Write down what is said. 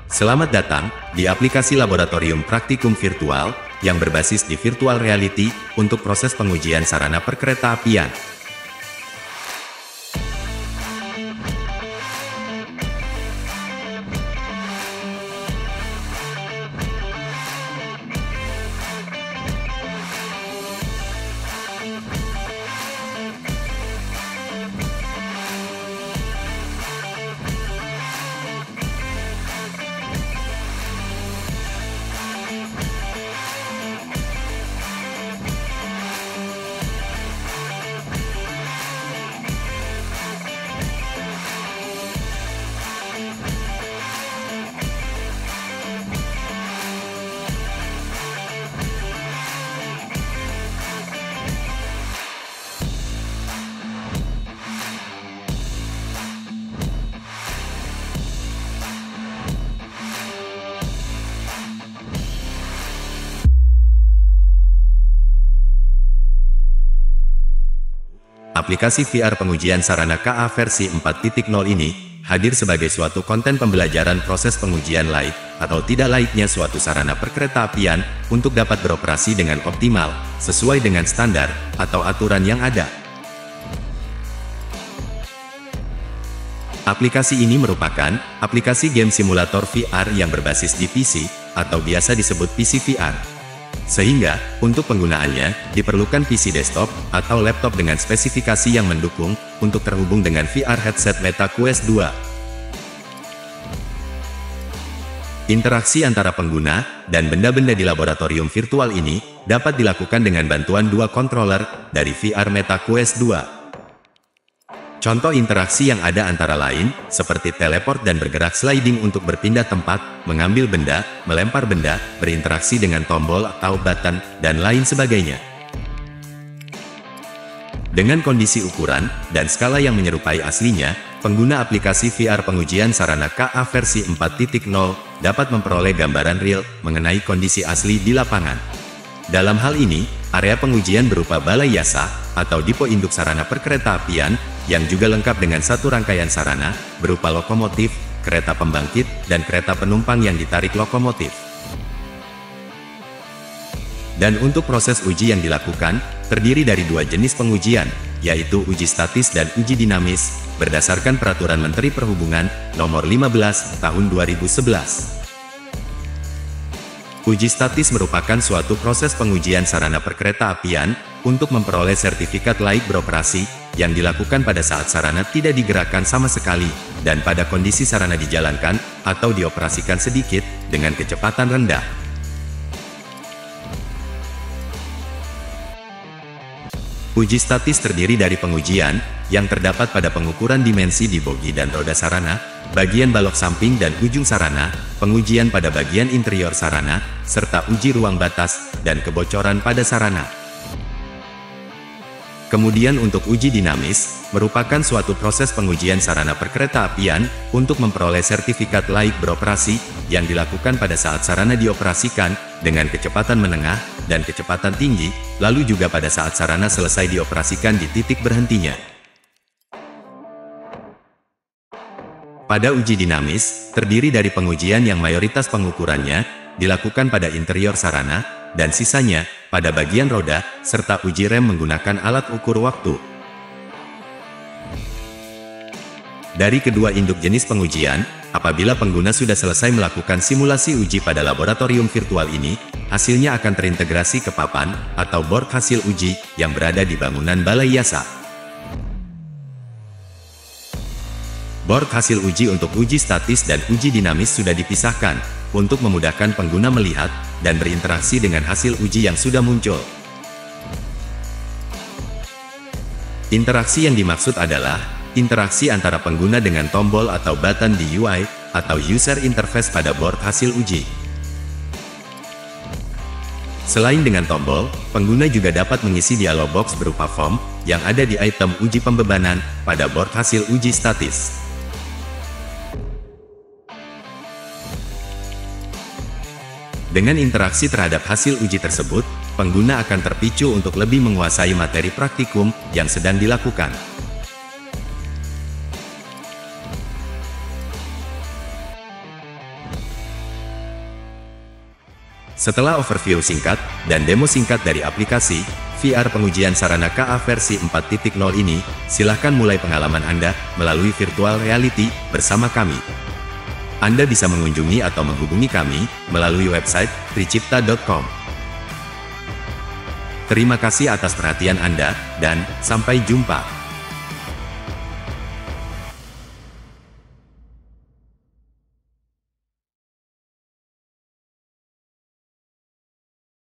Selamat datang di aplikasi Laboratorium Praktikum Virtual yang berbasis di virtual reality untuk proses pengujian sarana perkeretaapian. Aplikasi VR pengujian sarana KA versi 4.0 ini hadir sebagai suatu konten pembelajaran proses pengujian laik atau tidak laiknya suatu sarana perkeretaapian untuk dapat beroperasi dengan optimal, sesuai dengan standar atau aturan yang ada. Aplikasi ini merupakan aplikasi game simulator VR yang berbasis di PC, atau biasa disebut PC VR. Sehingga, untuk penggunaannya, diperlukan PC desktop atau laptop dengan spesifikasi yang mendukung untuk terhubung dengan VR headset Meta Quest 2. Interaksi antara pengguna dan benda-benda di laboratorium virtual ini dapat dilakukan dengan bantuan dua controller dari VR Meta Quest 2. Contoh interaksi yang ada antara lain, seperti teleport dan bergerak sliding untuk berpindah tempat, mengambil benda, melempar benda, berinteraksi dengan tombol atau button, dan lain sebagainya. Dengan kondisi ukuran dan skala yang menyerupai aslinya, pengguna aplikasi VR pengujian sarana KA versi 4.0 dapat memperoleh gambaran real mengenai kondisi asli di lapangan. Dalam hal ini, area pengujian berupa balai yasa atau dipo induk sarana perkeretaapian yang juga lengkap dengan satu rangkaian sarana berupa lokomotif, kereta pembangkit, dan kereta penumpang yang ditarik lokomotif. Dan untuk proses uji yang dilakukan, terdiri dari dua jenis pengujian, yaitu uji statis dan uji dinamis, berdasarkan Peraturan Menteri Perhubungan Nomor 15 Tahun 2011. Uji statis merupakan suatu proses pengujian sarana perkeretaapian untuk memperoleh sertifikat laik beroperasi yang dilakukan pada saat sarana tidak digerakkan sama sekali dan pada kondisi sarana dijalankan atau dioperasikan sedikit dengan kecepatan rendah. Uji statis terdiri dari pengujian yang terdapat pada pengukuran dimensi di bogi dan roda sarana, bagian balok samping dan ujung sarana, pengujian pada bagian interior sarana, serta uji ruang batas dan kebocoran pada sarana. Kemudian untuk uji dinamis, merupakan suatu proses pengujian sarana perkeretaapian untuk memperoleh sertifikat laik beroperasi yang dilakukan pada saat sarana dioperasikan dengan kecepatan menengah dan kecepatan tinggi, lalu juga pada saat sarana selesai dioperasikan di titik berhentinya. Pada uji dinamis, terdiri dari pengujian yang mayoritas pengukurannya dilakukan pada interior sarana, dan sisanya pada bagian roda, serta uji rem menggunakan alat ukur waktu. Dari kedua induk jenis pengujian, apabila pengguna sudah selesai melakukan simulasi uji pada laboratorium virtual ini, hasilnya akan terintegrasi ke papan atau board hasil uji yang berada di bangunan balai yasa. Board hasil uji untuk uji statis dan uji dinamis sudah dipisahkan untuk memudahkan pengguna melihat dan berinteraksi dengan hasil uji yang sudah muncul. Interaksi yang dimaksud adalah interaksi antara pengguna dengan tombol atau button di UI atau user interface pada board hasil uji. Selain dengan tombol, pengguna juga dapat mengisi dialog box berupa form yang ada di item uji pembebanan pada board hasil uji statis. Dengan interaksi terhadap hasil uji tersebut, pengguna akan terpicu untuk lebih menguasai materi praktikum yang sedang dilakukan. Setelah overview singkat dan demo singkat dari aplikasi VR pengujian sarana KA versi 4.0 ini, silahkan mulai pengalaman Anda melalui virtual reality bersama kami. Anda bisa mengunjungi atau menghubungi kami melalui website tricipta.com. Terima kasih atas perhatian Anda, dan sampai jumpa.